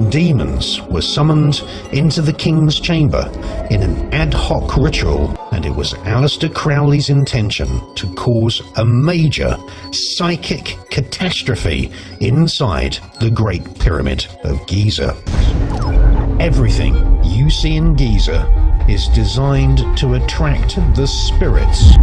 Demons were summoned into the king's chamber in an ad hoc ritual, and it was Alistair Crowley's intention to cause a major psychic catastrophe inside the Great Pyramid of Giza. Everything you see in Giza is designed to attract the spirits.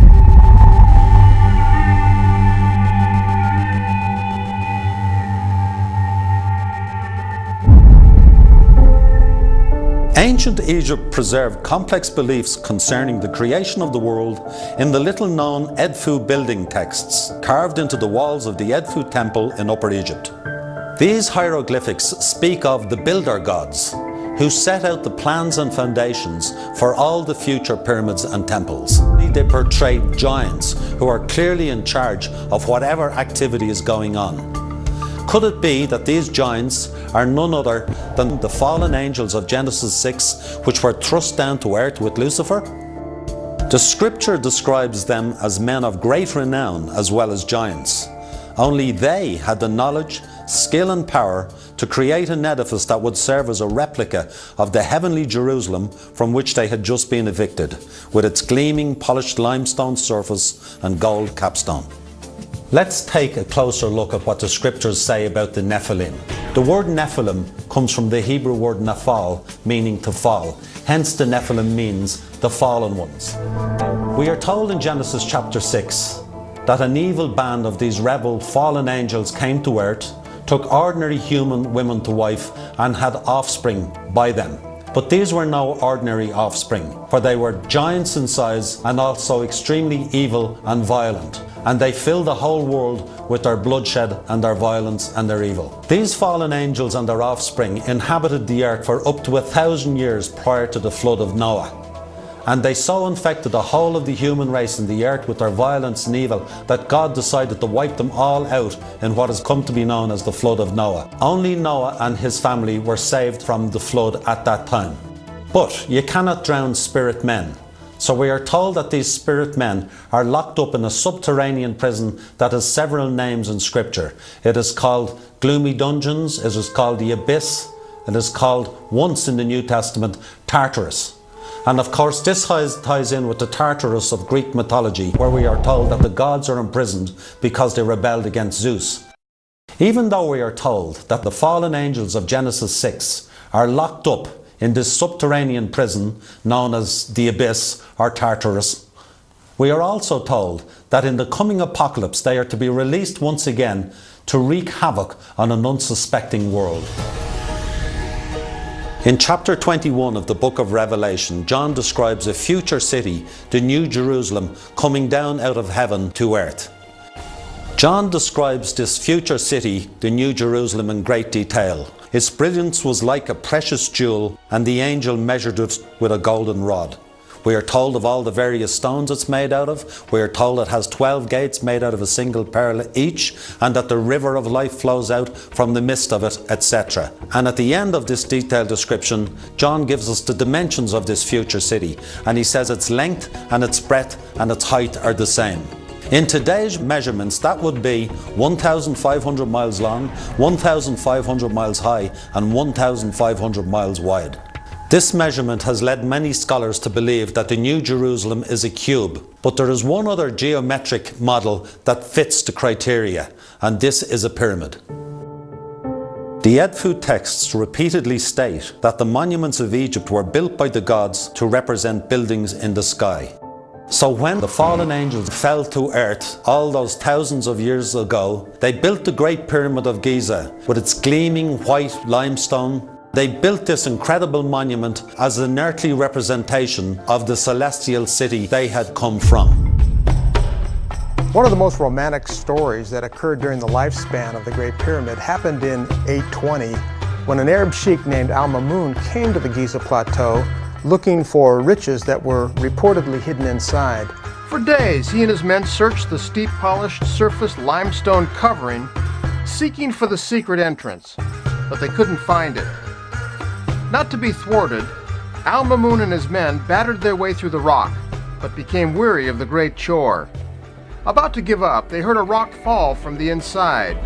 Ancient Egypt preserved complex beliefs concerning the creation of the world in the little-known Edfu building texts carved into the walls of the Edfu temple in Upper Egypt. These hieroglyphics speak of the builder gods, who set out the plans and foundations for all the future pyramids and temples. They portray giants who are clearly in charge of whatever activity is going on. Could it be that these giants are none other than the fallen angels of Genesis 6, which were thrust down to earth with Lucifer? The scripture describes them as men of great renown as well as giants. Only they had the knowledge, skill and power to create an edifice that would serve as a replica of the heavenly Jerusalem from which they had just been evicted, with its gleaming polished limestone surface and gold capstone. Let's take a closer look at what the scriptures say about the Nephilim. The word Nephilim comes from the Hebrew word naphal, meaning to fall. Hence the Nephilim means the fallen ones. We are told in Genesis chapter 6 that an evil band of these rebel fallen angels came to earth, took ordinary human women to wife, and had offspring by them. But these were no ordinary offspring, for they were giants in size and also extremely evil and violent. And they filled the whole world with their bloodshed and their violence and their evil. These fallen angels and their offspring inhabited the earth for up to 1,000 years prior to the flood of Noah. And they so infected the whole of the human race in the earth with their violence and evil that God decided to wipe them all out in what has come to be known as the flood of Noah. Only Noah and his family were saved from the flood at that time. But you cannot drown spirit men. So we are told that these spirit men are locked up in a subterranean prison that has several names in scripture. It is called gloomy dungeons, it is called the abyss, it is called, once in the New Testament, Tartarus. And of course this ties in with the Tartarus of Greek mythology, where we are told that the gods are imprisoned because they rebelled against Zeus. Even though we are told that the fallen angels of Genesis 6 are locked up in this subterranean prison known as the Abyss or Tartarus, we are also told that in the coming apocalypse they are to be released once again to wreak havoc on an unsuspecting world. In chapter 21 of the book of Revelation, John describes a future city, the New Jerusalem, coming down out of heaven to earth. John describes this future city, the New Jerusalem, in great detail. Its brilliance was like a precious jewel, and the angel measured it with a golden rod. We are told of all the various stones it's made out of. We are told it has 12 gates made out of a single pearl each, and that the river of life flows out from the midst of it, etc. And at the end of this detailed description, John gives us the dimensions of this future city, and he says its length and its breadth and its height are the same. In today's measurements, that would be 1,500 miles long, 1,500 miles high, and 1,500 miles wide. This measurement has led many scholars to believe that the New Jerusalem is a cube, but there is one other geometric model that fits the criteria, and this is a pyramid. The Edfu texts repeatedly state that the monuments of Egypt were built by the gods to represent buildings in the sky. So when the fallen angels fell to earth all those thousands of years ago, they built the Great Pyramid of Giza with its gleaming white limestone. They built this incredible monument as an earthly representation of the celestial city they had come from. One of the most romantic stories that occurred during the lifespan of the Great Pyramid happened in 820 when an Arab sheikh named Al-Mamun came to the Giza Plateau looking for riches that were reportedly hidden inside. For days, he and his men searched the steep polished surface limestone covering, seeking for the secret entrance, but they couldn't find it. Not to be thwarted, Al-Mamun and his men battered their way through the rock, but became weary of the great chore. About to give up, they heard a rock fall from the inside.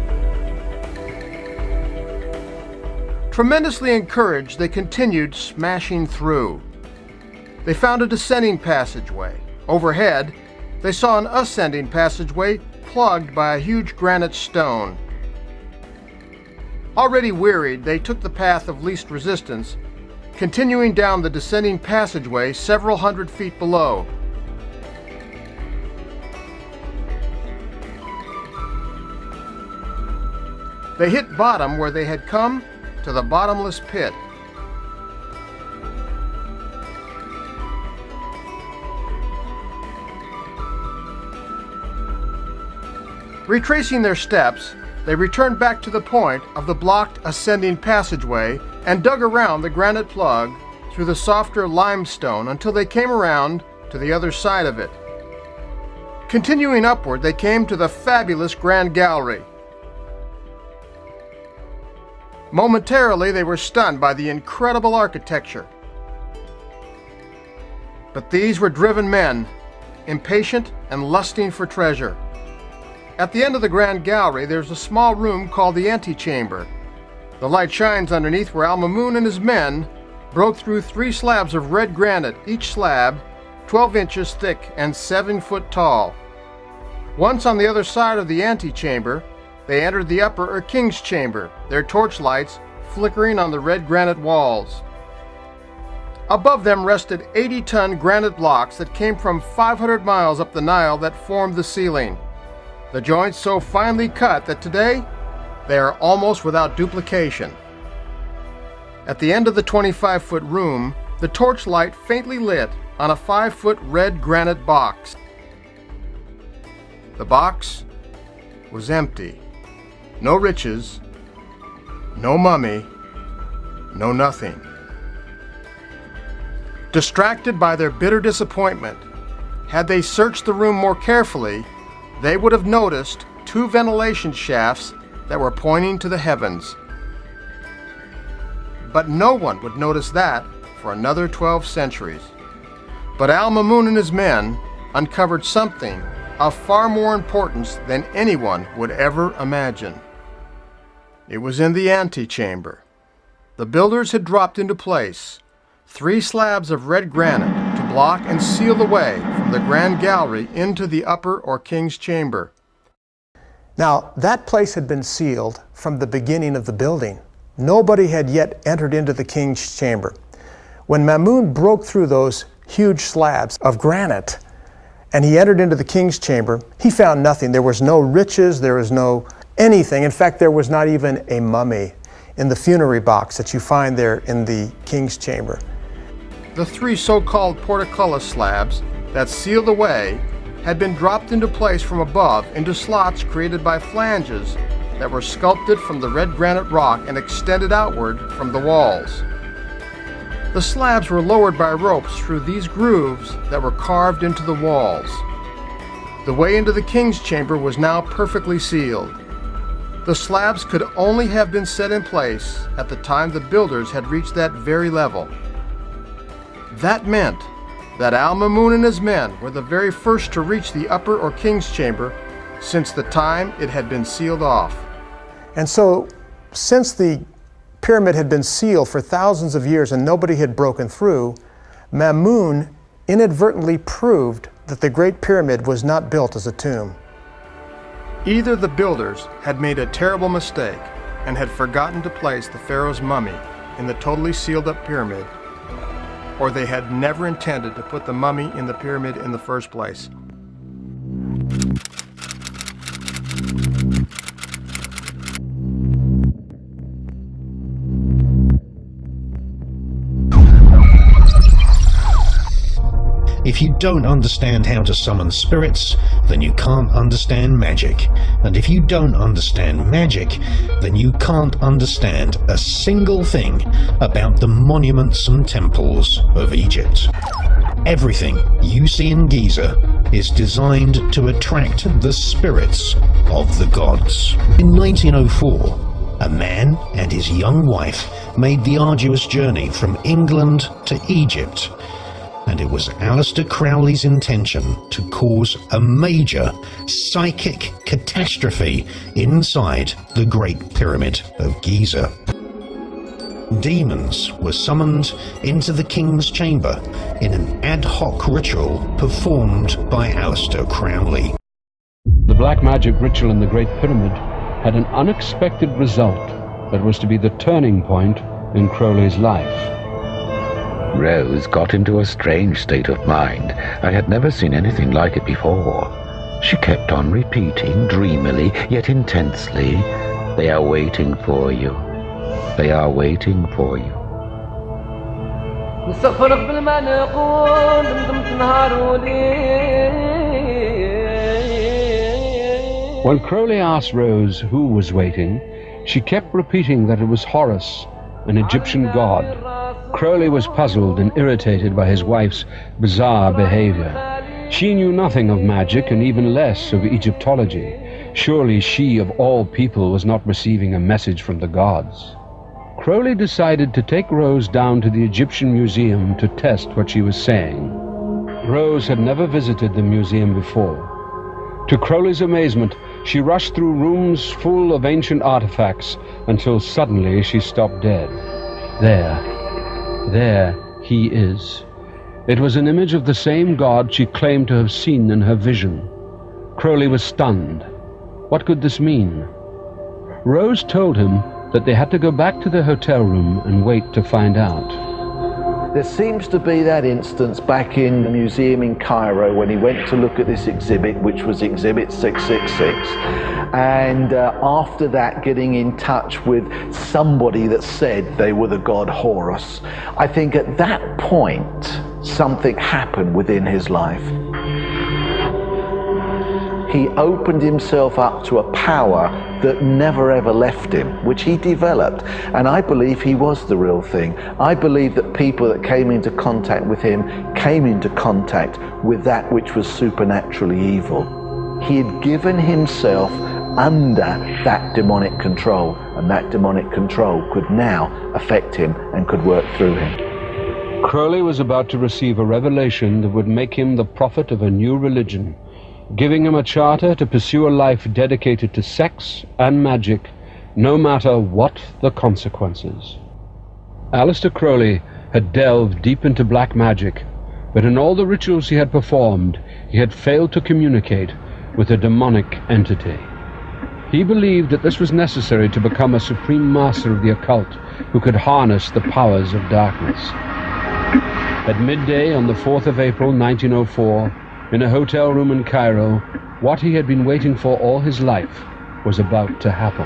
Tremendously encouraged, they continued smashing through. They found a descending passageway. Overhead, they saw an ascending passageway plugged by a huge granite stone. Already wearied, they took the path of least resistance, continuing down the descending passageway several hundred feet below. They hit bottom where they had come to the bottomless pit. Retracing their steps, they returned back to the point of the blocked ascending passageway and dug around the granite plug through the softer limestone until they came around to the other side of it. Continuing upward, they came to the fabulous Grand Gallery. Momentarily, they were stunned by the incredible architecture. But these were driven men, impatient and lusting for treasure. At the end of the Grand Gallery, there's a small room called the antechamber. The light shines underneath where Al-Mamun and his men broke through 3 slabs of red granite, each slab 12 inches thick and 7 foot tall. Once on the other side of the antechamber, they entered the upper or king's chamber, their torchlights flickering on the red granite walls. Above them rested 80-ton granite blocks that came from 500 miles up the Nile that formed the ceiling. The joints so finely cut that today they are almost without duplication. At the end of the 25-foot room, the torchlight faintly lit on a 5-foot red granite box. The box was empty. No riches, no mummy, no nothing. Distracted by their bitter disappointment, had they searched the room more carefully, they would have noticed 2 ventilation shafts that were pointing to the heavens. But no one would notice that for another 12 centuries. But Al-Mamun and his men uncovered something of far more importance than anyone would ever imagine. It was in the antechamber. The builders had dropped into place 3 slabs of red granite to block and seal the way from the Grand Gallery into the upper or king's chamber. Now, that place had been sealed from the beginning of the building. Nobody had yet entered into the king's chamber. When Mamun broke through those huge slabs of granite and he entered into the king's chamber, he found nothing. There was no riches, there was no anything. In fact, there was not even a mummy in the funerary box that you find there in the king's chamber. The 3 so-called portcullis slabs that sealed the way had been dropped into place from above into slots created by flanges that were sculpted from the red granite rock and extended outward from the walls. The slabs were lowered by ropes through these grooves that were carved into the walls. The way into the king's chamber was now perfectly sealed. The slabs could only have been set in place at the time the builders had reached that very level. That meant that Al-Mamun and his men were the very first to reach the upper or king's chamber since the time it had been sealed off. And so, since the pyramid had been sealed for thousands of years and nobody had broken through, Mamun inadvertently proved that the Great Pyramid was not built as a tomb. Either the builders had made a terrible mistake and had forgotten to place the pharaoh's mummy in the totally sealed up pyramid, or they had never intended to put the mummy in the pyramid in the first place. If you don't understand how to summon spirits, then you can't understand magic. And if you don't understand magic, then you can't understand a single thing about the monuments and temples of Egypt. Everything you see in Giza is designed to attract the spirits of the gods. In 1904, a man and his young wife made the arduous journey from England to Egypt. And it was Alistair Crowley's intention to cause a major psychic catastrophe inside the Great Pyramid of Giza. demons were summoned into the king's chamber in an ad hoc ritual performed by Alistair Crowley. The black magic ritual in the Great Pyramid had an unexpected result that was to be the turning point in Crowley's life. Rose got into a strange state of mind. I had never seen anything like it before. She kept on repeating, dreamily, yet intensely, "They are waiting for you. They are waiting for you." When Crowley asked Rose who was waiting, she kept repeating that it was Horus, an Egyptian god. Crowley was puzzled and irritated by his wife's bizarre behavior. She knew nothing of magic and even less of Egyptology. Surely she, of all people, was not receiving a message from the gods. Crowley decided to take Rose down to the Egyptian Museum to test what she was saying. Rose had never visited the museum before. To Crowley's amazement, she rushed through rooms full of ancient artifacts until suddenly she stopped dead. There he is. It was an image of the same god she claimed to have seen in her vision. Crowley was stunned. What could this mean? Rose told him that they had to go back to the hotel room and wait to find out. There seems to be that instance back in the museum in Cairo when he went to look at this exhibit, which was exhibit 666, and after that getting in touch with somebody that said they were the god Horus. I think at that point something happened within his life. He opened himself up to a power that never ever left him, which he developed, and I believe he was the real thing. I believe that people that came into contact with him came into contact with that which was supernaturally evil. He had given himself under that demonic control, and that demonic control could now affect him and could work through him. Crowley was about to receive a revelation that would make him the prophet of a new religion, giving him a charter to pursue a life dedicated to sex and magic, no matter what the consequences. Alistair Crowley had delved deep into black magic, but in all the rituals he had performed, he had failed to communicate with a demonic entity. He believed that this was necessary to become a supreme master of the occult who could harness the powers of darkness. At midday on the 4th of April 1904, in a hotel room in Cairo, what he had been waiting for all his life was about to happen.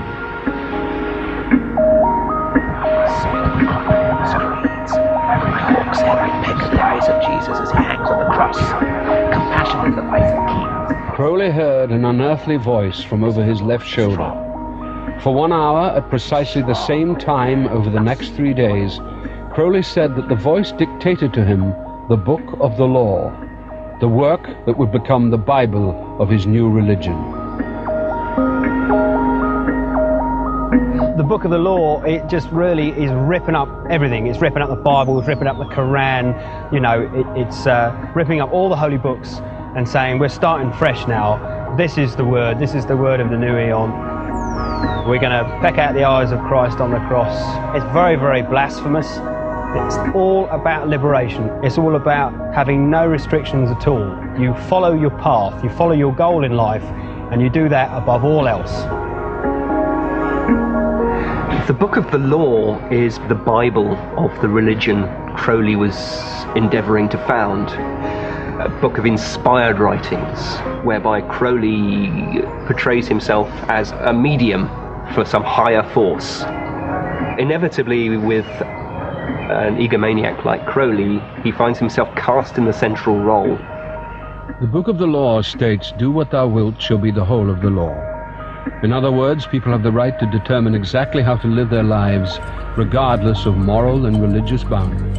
Screens. Hawks pegs the eyes of Jesus as he hangs on the cross. Compassion is the vice of kings. Crowley heard an unearthly voice from over his left shoulder. For 1 hour, at precisely the same time over the next 3 days, Crowley said that the voice dictated to him the Book of the Law, the work that would become the Bible of his new religion. The Book of the Law, it just really is ripping up everything. It's ripping up the Bible, it's ripping up the Quran, you know, it's ripping up all the holy books and saying, we're starting fresh now. This is the word of the new eon. We're going to peck out the eyes of Christ on the cross. It's very, very blasphemous. It's all about liberation. It's all about having no restrictions at all. You follow your path, you follow your goal in life, and you do that above all else. The Book of the Law is the Bible of the religion Crowley was endeavouring to found. A book of inspired writings, whereby Crowley portrays himself as a medium for some higher force. Inevitably, with an egomaniac like Crowley, he finds himself cast in the central role. The Book of the Law states, "Do what thou wilt shall be the whole of the law." In other words, people have the right to determine exactly how to live their lives, regardless of moral and religious boundaries.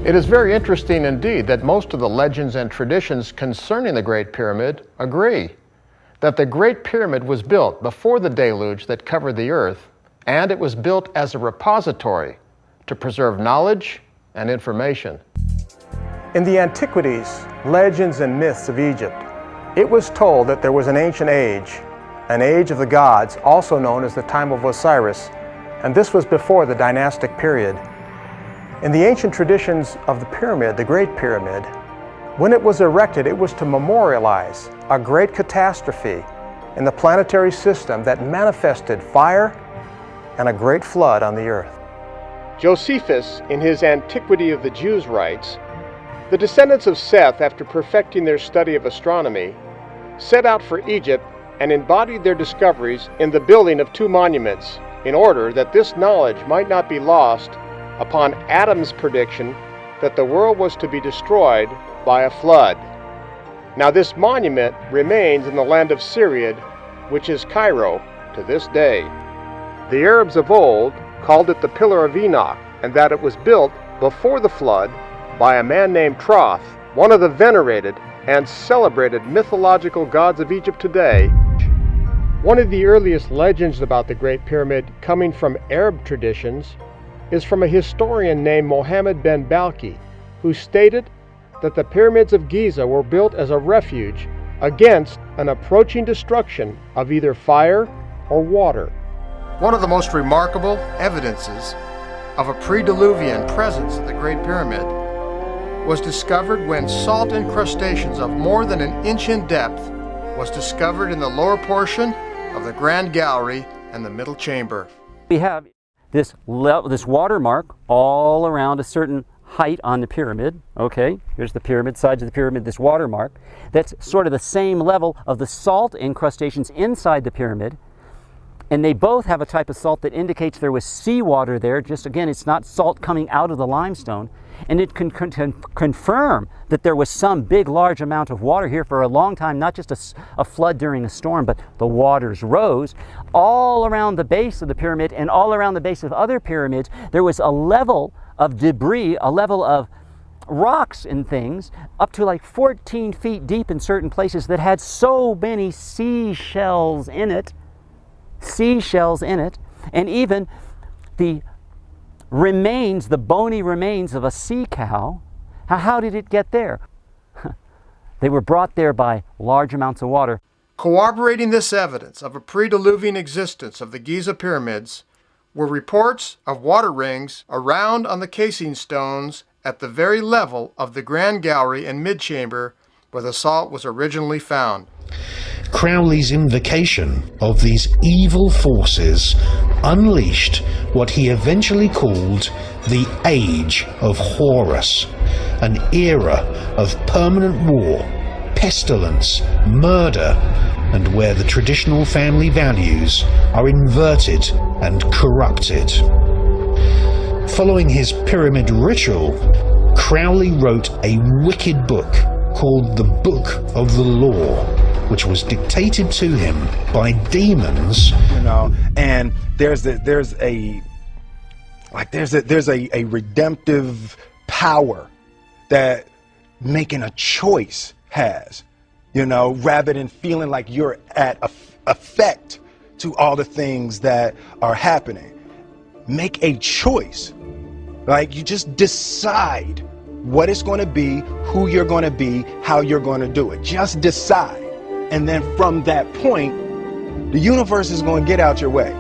It is very interesting indeed that most of the legends and traditions concerning the Great Pyramid agree that the Great Pyramid was built before the deluge that covered the earth and it was built as a repository to preserve knowledge and information. In the antiquities, legends, and myths of Egypt, it was told that there was an ancient age, an age of the gods, also known as the time of Osiris, and this was before the dynastic period. In the ancient traditions of the pyramid, the Great Pyramid, when it was erected, it was to memorialize a great catastrophe in the planetary system that manifested fire and a great flood on the earth. Josephus, in his Antiquity of the Jews, writes, "The descendants of Seth, after perfecting their study of astronomy, set out for Egypt and embodied their discoveries in the building of 2 monuments, in order that this knowledge might not be lost upon Adam's prediction that the world was to be destroyed by a flood. Now this monument remains in the land of Syria, which is Cairo, to this day. The Arabs of old called it the Pillar of Enoch, and that it was built before the flood by a man named Troth, one of the venerated and celebrated mythological gods of Egypt today." One of the earliest legends about the Great Pyramid, coming from Arab traditions, is from a historian named Mohammed ben Balki, who stated that the pyramids of Giza were built as a refuge against an approaching destruction of either fire or water. One of the most remarkable evidences of a pre-Diluvian presence at the Great Pyramid was discovered when salt incrustations of more than an inch in depth was discovered in the lower portion of the Grand Gallery and the middle chamber. We have this watermark all around a certain height on the pyramid. Okay, here's the pyramid, sides of the pyramid, this watermark. That's sort of the same level of the salt incrustations inside the pyramid. And they both have a type of salt that indicates there was seawater there. Just again, it's not salt coming out of the limestone. And it can confirm that there was some big, large amount of water here for a long time, not just a flood during a storm, but the waters rose. All around the base of the pyramid and all around the base of other pyramids, there was a level of debris, a level of rocks and things, up to like 14 feet deep in certain places that had so many seashells in it, and even the remains, the bony remains of a sea cow. How did it get there? They were brought there by large amounts of water. Corroborating this evidence of a pre-Diluvian existence of the Giza pyramids were reports of water rings around on the casing stones at the very level of the Grand Gallery and mid-chamber where the salt was originally found. Crowley's invocation of these evil forces unleashed what he eventually called the Age of Horus, an era of permanent war, pestilence, murder, and where the traditional family values are inverted and corrupted. Following his pyramid ritual, Crowley wrote a wicked book called the Book of the Law, which was dictated to him by demons. You know, and there's a redemptive power that making a choice has, you know, rather than feeling like you're at effect to all the things that are happening. Make a choice. Like, you just decide what it's going to be, who you're going to be, how you're going to do it. Just decide. And then from that point, the universe is going to get out your way.